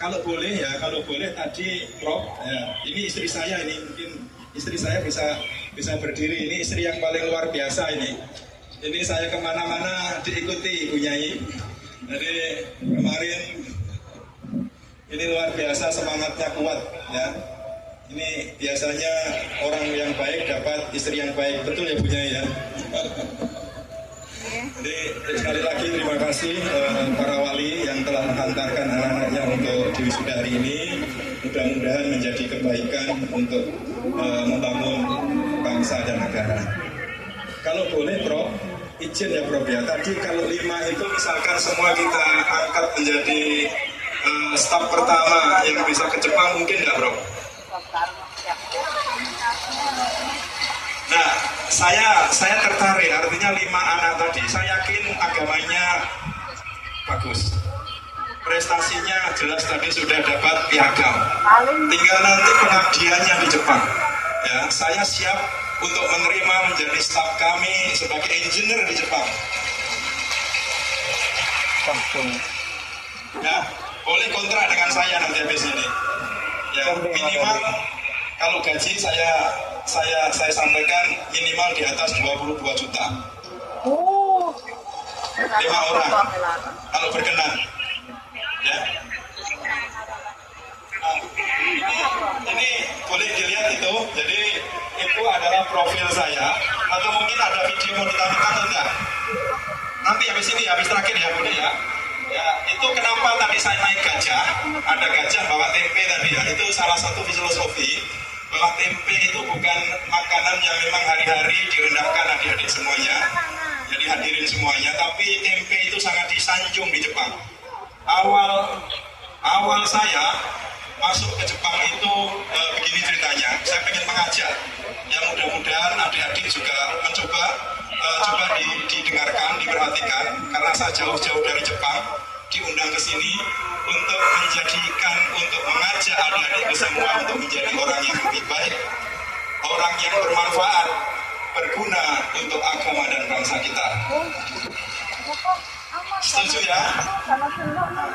kalau boleh tadi Prof, ya, ini istri saya, ini mungkin istri saya bisa berdiri. Ini istri yang paling luar biasa ini. Ini saya kemana-mana diikuti Bu Nyai. Jadi kemarin ini luar biasa, semangatnya kuat ya. Ini biasanya orang yang baik dapat istri yang baik, betul ya Bu Nyai ya. Jadi sekali lagi terima kasih para wali yang telah menghantarkan anak-anaknya untuk di wisuda hari ini. Mudah-mudahan menjadi kebaikan untuk membangun bangsa dan negara. Kalau boleh Prof, izin ya Prof ya. Tadi kalau 5 itu misalkan semua kita angkat menjadi staf pertama yang bisa ke Jepang, mungkin nggak Prof? Nah, saya tertarik, artinya 5 anak tadi, saya yakin agamanya bagus. Prestasinya jelas tadi sudah dapat piagam. Tinggal nanti pengabdiannya di Jepang. Ya, saya siap untuk menerima menjadi staf kami sebagai engineer di Jepang. Ya, boleh kontrak dengan saya nanti habis ini. Ya, minimal kalau gaji saya sampaikan minimal di atas 22 juta. 5 orang kalau berkenan. Ya. Nah, ini boleh dilihat itu. Jadi itu adalah profil saya. Atau mungkin ada video mau ditampilkan atau enggak? Nanti habis ini, habis terakhir ya boleh ya. Ya, itu kenapa tadi saya naik gajah? Ada gajah bawa tempe tadi ya. Itu salah satu filosofi bahwa tempe itu bukan makanan yang memang hari-hari direndahkan adik-adik semuanya. Jadi hadirin semuanya, tapi tempe itu sangat disanjung di Jepang. Awal saya masuk ke Jepang itu begini ceritanya. Saya ingin mengajak. Ya mudah-mudahan adik-adik juga mencoba didengarkan, diperhatikan, karena saya jauh-jauh dari Jepang diundang ke sini untuk mengajak adik-adik semua untuk menjadi orang yang lebih baik, orang yang bermanfaat, berguna untuk agama dan bangsa kita. Setuju ya?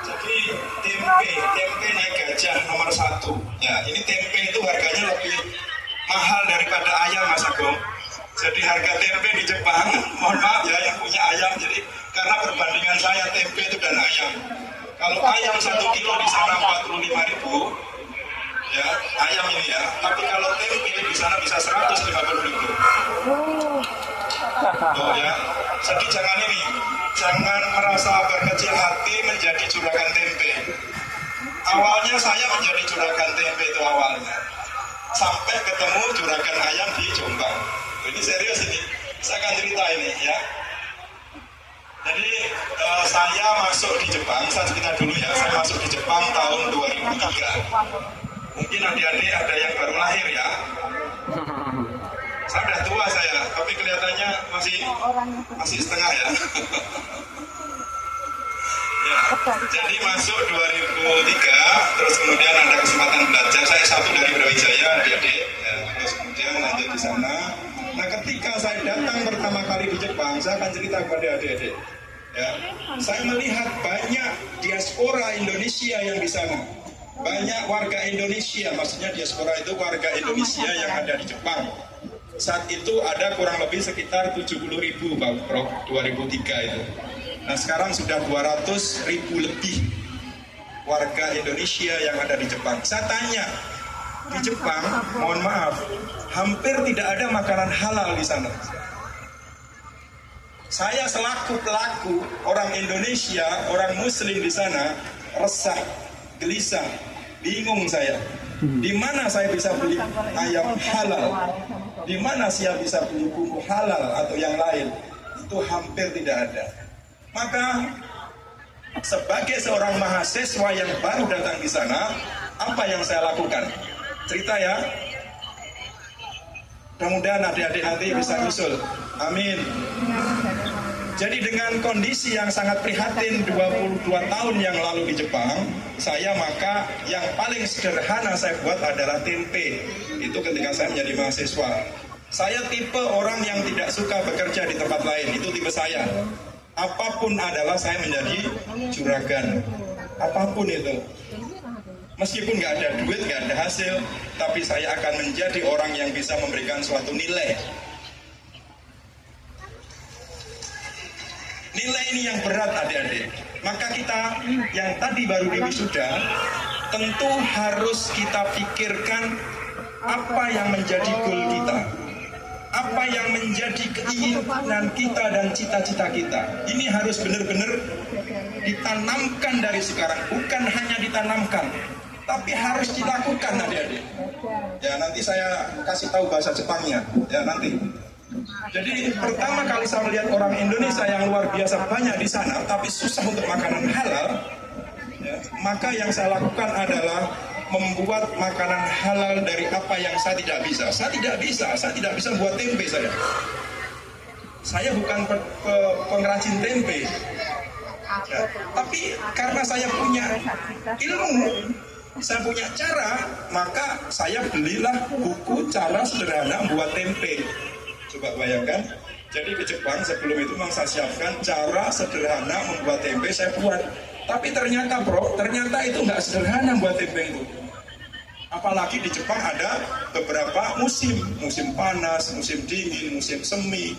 Jadi tempe naik gajah nomor 1. Ya, ini tempe itu harganya lebih mahal daripada ayam Mas Agung. Jadi harga tempe di Jepang, mohon maaf ya yang punya ayam, jadi karena perbandingan saya tempe itu dan ayam. Kalau ayam 1 kilo di sana 45.000, ya ayam ini ya. Tapi kalau tempe di sana bisa 150.000. Oh ya, jadi jangan merasa berkecil hati menjadi juragan tempe. Awalnya saya menjadi juragan tempe itu awalnya, sampai ketemu juragan ayam di Jombang. Ini serius ini, saya akan cerita ini ya. Jadi saya masuk di Jepang, saya cerita dulu ya. Saya masuk di Jepang tahun 2003. Mungkin adik-adik ada yang baru lahir ya. Saya udah tua saya, tapi kelihatannya masih setengah ya. Ya, jadi masuk 2003, terus kemudian ada kesempatan belajar. Saya satu dari Brawijaya, adik-adik. Ya, terus kemudian lanjut di sana. Nah, ketika saya datang pertama kali di Jepang, saya akan cerita kepada adik-adik. Ya, saya melihat banyak diaspora Indonesia yang di sana. Banyak warga Indonesia, maksudnya diaspora itu warga Indonesia yang ada di Jepang. Saat itu ada kurang lebih sekitar 70.000 Pak Prof, 2003 itu. Nah sekarang sudah 200.000 lebih warga Indonesia yang ada di Jepang. Saya tanya, di Jepang, mohon maaf, hampir tidak ada makanan halal di sana. Saya selaku pelaku orang Indonesia, orang Muslim di sana, resah, gelisah, bingung saya. Di mana saya bisa beli ayam halal? Di mana saya bisa beli bumbu halal atau yang lain? Itu hampir tidak ada. Maka sebagai seorang mahasiswa yang baru datang di sana, apa yang saya lakukan? Cerita ya. Mudah-mudahan adik-adik nanti bisa nyusul. Amin. Jadi dengan kondisi yang sangat prihatin 22 tahun yang lalu di Jepang, maka yang paling sederhana saya buat adalah tempe. Itu ketika saya menjadi mahasiswa. Saya tipe orang yang tidak suka bekerja di tempat lain, itu tipe saya. Apapun adalah saya menjadi juragan. Apapun itu. Meskipun nggak ada duit, nggak ada hasil, tapi saya akan menjadi orang yang bisa memberikan suatu nilai. Nilai ini yang berat adik-adik. Maka kita yang tadi baru diwisuda, tentu harus kita pikirkan apa yang menjadi goal kita, apa yang menjadi keinginan kita dan cita-cita kita. Ini harus benar-benar ditanamkan dari sekarang, bukan hanya ditanamkan, tapi harus dilakukan adik-adik. Ya nanti saya kasih tahu bahasa Jepangnya, ya nanti. Jadi pertama kali saya melihat orang Indonesia yang luar biasa banyak di sana, tapi susah untuk makanan halal, ya, maka yang saya lakukan adalah membuat makanan halal dari apa yang saya tidak bisa. Saya tidak bisa buat tempe saya. Saya bukan pengrajin tempe. Ya, tapi karena saya punya ilmu, saya punya cara, maka saya belilah buku cara sederhana membuat tempe. Coba bayangkan, jadi di Jepang sebelum itu memang saya siapkan cara sederhana membuat tempe, saya buat. Tapi ternyata itu nggak sederhana membuat tempe itu. Apalagi di Jepang ada beberapa musim panas, musim dingin, musim semi.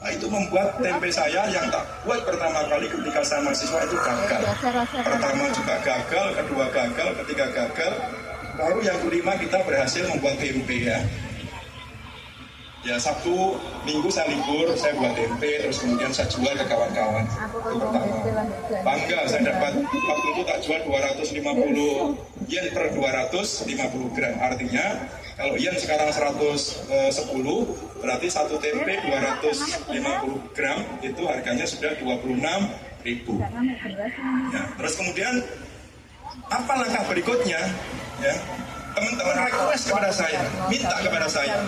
Nah, itu membuat tempe saya yang tak buat pertama kali ketika saya mahasiswa itu gagal. Pertama juga gagal, kedua gagal, ketiga gagal. Baru yang kelima kita berhasil membuat tempe ya. Ya Sabtu, Minggu saya libur, saya buat tempe, terus kemudian saya jual ke kawan-kawan. Itu pertama. Bangga saya dapat, waktu itu tak jual 250 yen per 250 gram. Artinya, kalau yen sekarang 110, berarti satu tempe 250 gram, itu harganya sudah 26.000. Ya, terus kemudian, apa langkah berikutnya? Ya, teman-teman request kepada saya, minta kepada saya,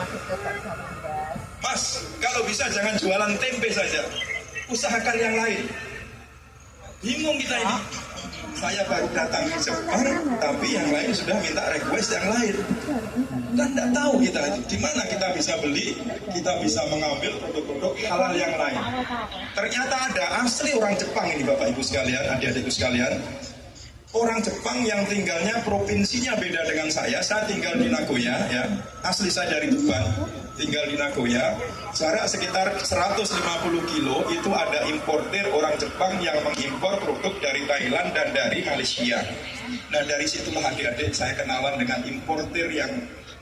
Mas, kalau bisa jangan jualan tempe saja, usahakan yang lain. Bingung kita ini. Saya baru datang ke Jepang, tapi yang lain sudah minta request yang lain. Dan tidak tahu kita di mana kita bisa beli, kita bisa mengambil produk-produk halal yang lain. Ternyata ada asli orang Jepang ini Bapak Ibu sekalian, adik-adikku sekalian. Orang Jepang yang tinggalnya provinsinya beda dengan saya tinggal di Nagoya ya, asli saya dari Tuban, tinggal di Nagoya, jarak sekitar 150 kilo itu ada importir orang Jepang yang mengimpor produk dari Thailand dan dari Malaysia. Nah dari situlah adik-adik saya kenalan dengan importir yang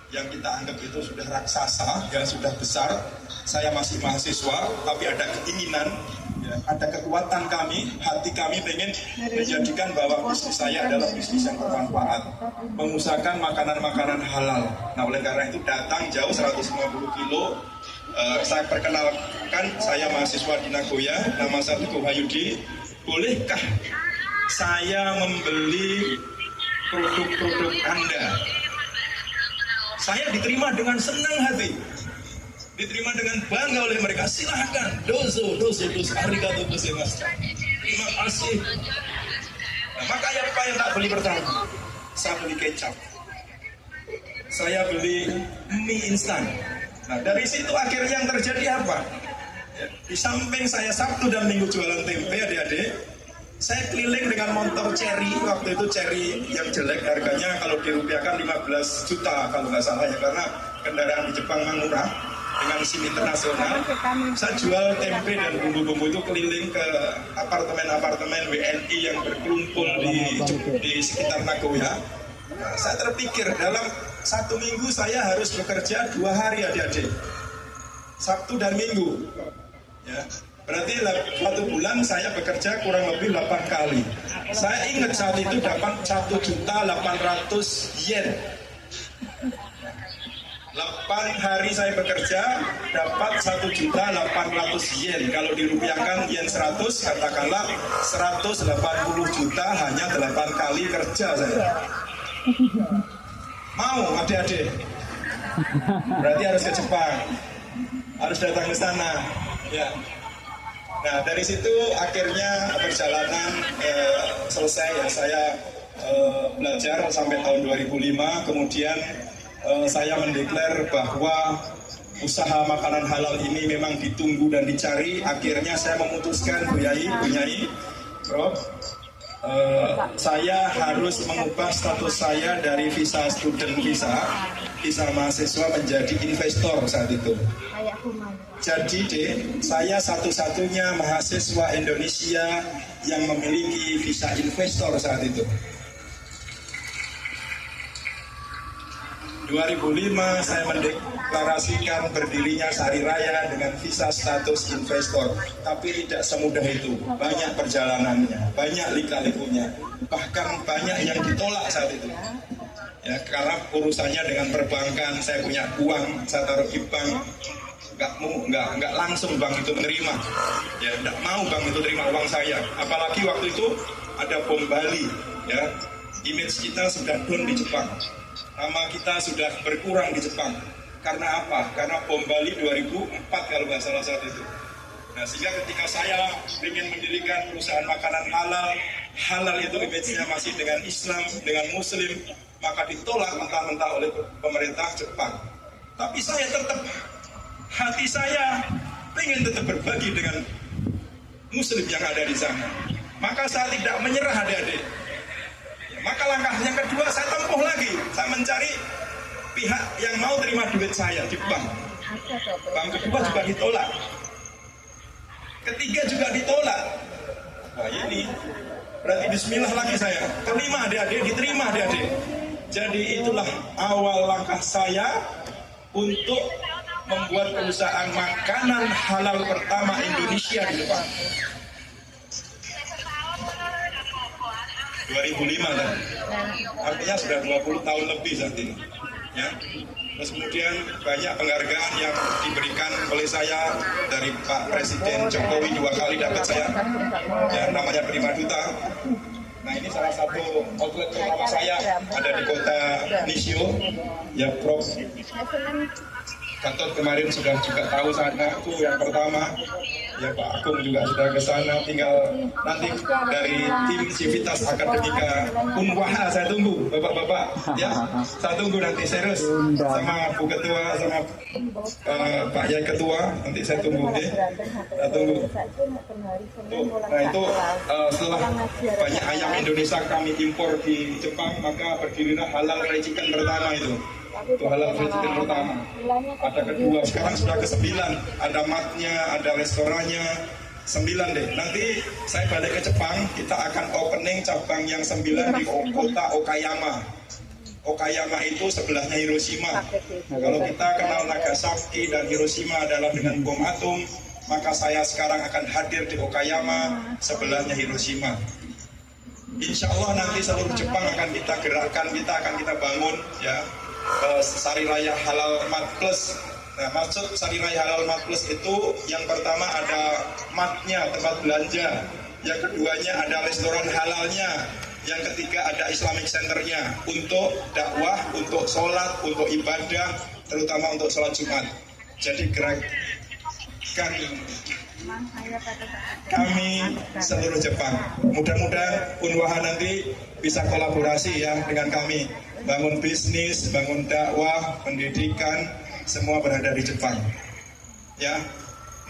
kita anggap itu sudah raksasa, yang sudah besar. Saya masih mahasiswa, tapi ada keinginan, ya, ada kekuatan kami, hati kami pengen menjadikan bahwa bisnis saya adalah bisnis yang bermanfaat, mengusahakan makanan-makanan halal. Nah oleh karena itu datang jauh 150 kilo, saya perkenalkan saya mahasiswa di Nagoya, nama saya Teguh Hayudi. Bolehkah saya membeli produk-produk Anda? Saya diterima dengan senang hati, diterima dengan bangga oleh mereka. Silahkan, dozo, arigatou gozaimasu. Terima kasih. Nah, maka apa yang tak beli pertama? Saya beli kecap, saya beli mie instan. Nah dari situ akhirnya yang terjadi apa? Ya, di samping saya Sabtu dan Minggu jualan tempe adik-adik, saya keliling dengan motor Cherry. Waktu itu Cherry yang jelek, harganya kalau dirupiahkan 15 juta kalau nggak salah ya, karena kendaraan di Jepang memang murah dengan SIM internasional. Saya jual tempe dan bumbu-bumbu itu keliling ke apartemen-apartemen WNI yang berkumpul di sekitar Nagoya. Nah, saya terpikir dalam 1 minggu saya harus bekerja 2 hari adik-adik, Sabtu dan Minggu ya. Berarti 1 bulan saya bekerja kurang lebih 8 kali. Saya ingat saat itu dapat 1.800.000 yen. 8 hari saya bekerja dapat 1.800.000 yen. Kalau dirupiahkan yen 100, katakanlah 180 juta hanya 8 kali kerja saya. Mau adik-adik? Berarti harus ke Jepang, harus datang ke sana ya. Nah dari situ akhirnya perjalanan selesai ya. Saya belajar sampai tahun 2005. Kemudian saya mendeklar bahwa usaha makanan halal ini memang ditunggu dan dicari. Akhirnya saya memutuskan, Bu Yai, Prof, saya harus mengubah status saya dari visa student visa mahasiswa menjadi investor saat itu. Jadi saya satu-satunya mahasiswa Indonesia yang memiliki visa investor saat itu. 2005 saya mendeklarasikan berdirinya Sari Raya dengan visa status investor. Tapi tidak semudah itu. Banyak perjalanannya, banyak lika-likunya. Bahkan banyak yang ditolak saat itu. Ya, karena urusannya dengan perbankan, saya punya uang, saya taruh di bank, nggak langsung bank itu menerima. Ya, nggak mau bank itu terima uang saya. Apalagi waktu itu ada bom Bali. Ya, image kita sudah down di Jepang. Nama kita sudah berkurang di Jepang. Karena apa? Karena bom Bali 2004 kalau nggak salah saat itu. Nah, sehingga ketika saya ingin mendirikan perusahaan makanan halal itu image-nya masih dengan Islam, dengan Muslim, maka ditolak mentah-mentah oleh pemerintah Jepang. Tapi saya tetap, hati saya ingin tetap berbagi dengan Muslim yang ada di sana. Maka saya tidak menyerah adik-adik. Maka langkah yang kedua saya tempuh lagi. Saya mencari pihak yang mau terima duit saya di bank. Bank kedua juga ditolak. Ketiga juga ditolak. Wah ini berarti bismillah lagi saya. Terima adik-adik, diterima adik-adik. Jadi itulah awal langkah saya untuk membuat perusahaan makanan halal pertama Indonesia di Jepang. 2005 kan? Artinya sudah 20 tahun lebih saat ini. Ya. Terus kemudian banyak penghargaan yang diberikan oleh saya dari Pak Presiden Jokowi 2 kali dapat saya. Ya, namanya Prima Duta. Nah ini salah satu outlet pertama saya ada di kota Nishio. Ya Prof. Gatot kemarin sudah juga tahu sana itu yang pertama. Ya Pak Agung juga sudah ke sana. Tinggal nanti dari tim Civitas Akademika Unwaha saya tunggu Bapak-bapak. Ya saya tunggu nanti serius sama Bu Ketua sama Pak Yai Ketua nanti saya tunggu deh. Saya tunggu. Nah itu setelah banyak ayam Indonesia kami impor di Jepang maka berdirilah halal fried chicken pertama itu. Itu halal fried chicken pertama. Ada kedua, sekarang sudah ke-9. Ada matnya, ada restorannya 9 deh. Nanti saya balik ke Jepang, kita akan opening cabang yang 9 di kota Okayama. Okayama itu sebelahnya Hiroshima. Kalau kita kenal Nagasaki dan Hiroshima adalah dengan bom atom, maka saya sekarang akan hadir di Okayama sebelahnya Hiroshima. Insya Allah nanti seluruh Jepang akan kita gerakkan, kita bangun ya. Sari Raya Halal Mat Plus. Nah, maksud Sari Raya Halal Mat Plus itu yang pertama ada matnya, tempat belanja. Yang keduanya ada restoran halalnya. Yang ketiga ada Islamic Centernya untuk dakwah, untuk sholat, untuk ibadah, terutama untuk sholat Jumat. Jadi gerakan kami seluruh Jepang. Mudah-mudahan Unwaha nanti bisa kolaborasi ya dengan kami. Bangun bisnis, bangun dakwah, pendidikan, semua berada di Jepang. Ya.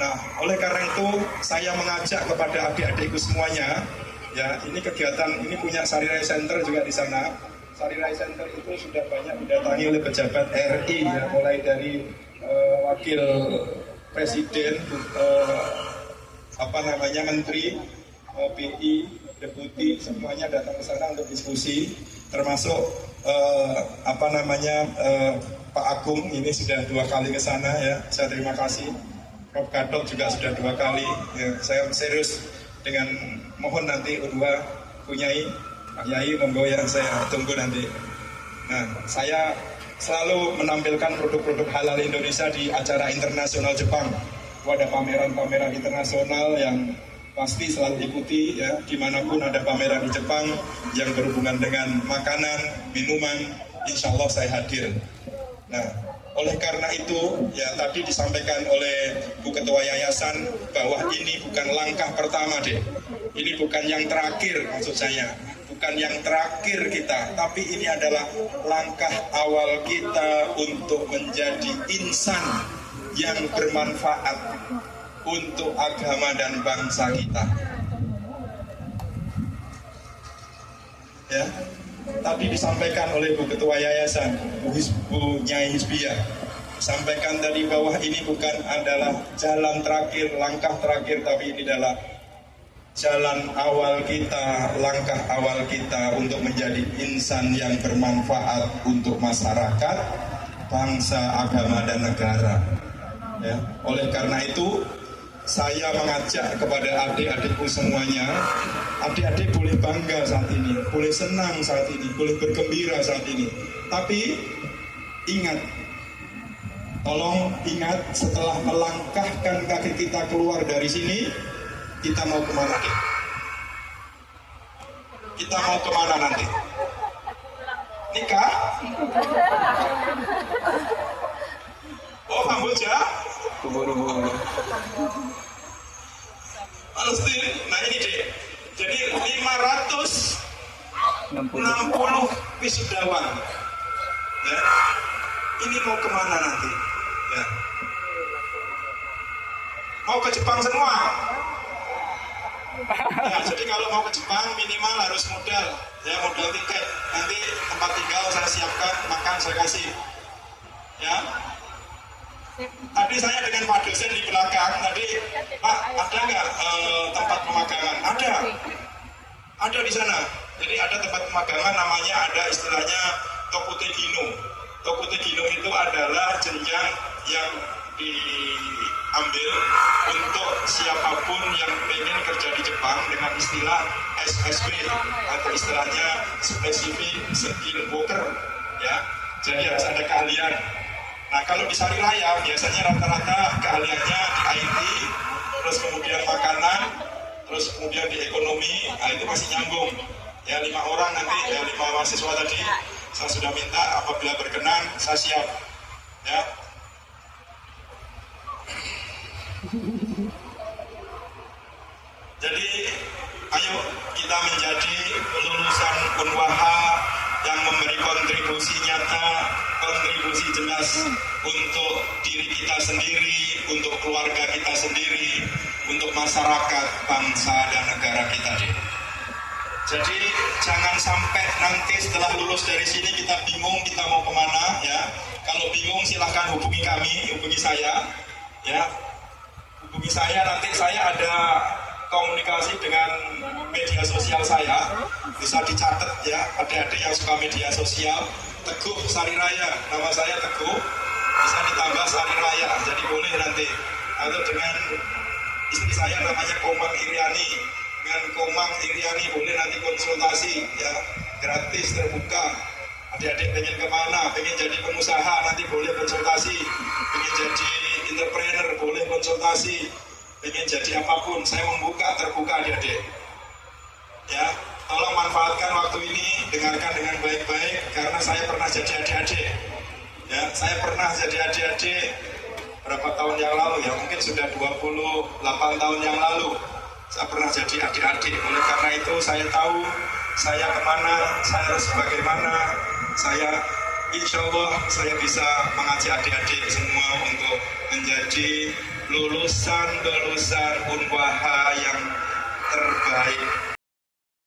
Nah, oleh karena itu saya mengajak kepada adik-adikku semuanya, ya, ini kegiatan ini punya Sari Raya Center juga di sana. Sari Raya Center itu sudah banyak didatangi oleh pejabat RI ya, mulai dari wakil presiden, menteri, PI, deputi, semuanya datang ke sana untuk diskusi, termasuk Pak Agung ini sudah 2 kali ke sana ya, saya terima kasih. Prof. Gatot juga sudah 2 kali. Ya, saya serius dengan mohon nanti Unwa punyai Pak Yai monggo ya, saya tunggu nanti. Nah, saya selalu menampilkan produk-produk halal Indonesia di acara internasional Jepang. Ada pameran-pameran internasional yang pasti selalu ikuti ya, dimanapun ada pameran di Jepang yang berhubungan dengan makanan, minuman, insya Allah saya hadir. Nah, oleh karena itu ya tadi disampaikan oleh Bu Ketua Yayasan bahwa ini bukan langkah pertama deh, ini bukan yang terakhir maksud saya, bukan yang terakhir kita, tapi ini adalah langkah awal kita untuk menjadi insan yang bermanfaat untuk agama dan bangsa kita. Ya, tadi disampaikan oleh Bu Ketua Yayasan, Bu Nyai Hizbiyah, sampaikan tadi bahwa ini bukan adalah jalan terakhir, langkah terakhir, tapi ini adalah jalan awal kita, langkah awal kita untuk menjadi insan yang bermanfaat untuk masyarakat, bangsa, agama, dan negara. Ya, oleh karena itu, saya mengajak kepada adik-adikku semuanya, adik-adik boleh bangga saat ini, boleh senang saat ini, boleh bergembira saat ini. Tapi ingat, tolong ingat, setelah melangkahkan kaki kita keluar dari sini, kita mau kemana? Kita mau kemana nanti? Nikah? Oh, Kamboja? Palestina. Nah ini deh. Jadi 560 wisudawan. Ya. Ini mau kemana nanti? Ya. Mau ke Jepang semua? Ya, jadi kalau mau ke Jepang minimal harus modal. Ya, modal tiket. Nanti tempat tinggal saya siapkan, makan saya kasih. Ya. Tadi saya dengan Pak dosen di belakang, tadi Pak ada nggak tempat pemagangan? Ada di sana. Jadi ada tempat pemagangan, namanya ada istilahnya Tokutegino. Tokutegino itu adalah jenjang yang diambil untuk siapapun yang ingin kerja di Jepang dengan istilah SSB atau istilahnya Specific Skill Worker. Ya, jadi harus ada keahlian. Nah, kalau di Sari Raya biasanya rata-rata keahliannya di IT, terus kemudian makanan, terus kemudian di ekonomi, nah itu masih nyambung. Ya 5 orang nanti, ya 5 mahasiswa tadi, saya sudah minta apabila berkenan, saya siap. Ya. Jadi, ayo kita menjadi lulusan Unwaha yang memberi kontribusi nyata, kontribusi jelas untuk diri kita sendiri, untuk keluarga kita sendiri, untuk masyarakat, bangsa, dan negara kita. Jadi jangan sampai nanti setelah lulus dari sini kita bingung kita mau kemana. Ya, kalau bingung silahkan hubungi kami, hubungi saya. Ya, hubungi saya, nanti saya ada komunikasi dengan media sosial saya, bisa dicatat ya, adik-adik yang suka media sosial, Teguh Sari Raya, nama saya Teguh, bisa ditambah Sari Raya, jadi boleh nanti. Atau dengan istri saya namanya Komang Iriani, dengan Komang Iriani boleh nanti konsultasi ya, gratis, terbuka. Adik-adik pengen kemana, pengen jadi pengusaha, nanti boleh konsultasi, pengen jadi entrepreneur, boleh konsultasi, pengen jadi apapun, saya membuka, terbuka adik-adik. Ya, tolong manfaatkan waktu ini, dengarkan dengan baik-baik, karena saya pernah jadi adik-adik. Ya, saya pernah jadi adik-adik berapa tahun yang lalu ya, mungkin sudah 28 tahun yang lalu. Saya pernah jadi adik-adik, oleh karena itu saya tahu saya kemana, saya harus bagaimana, saya insya Allah saya bisa mengajak adik-adik semua untuk menjadi lulusan Unwaha yang terbaik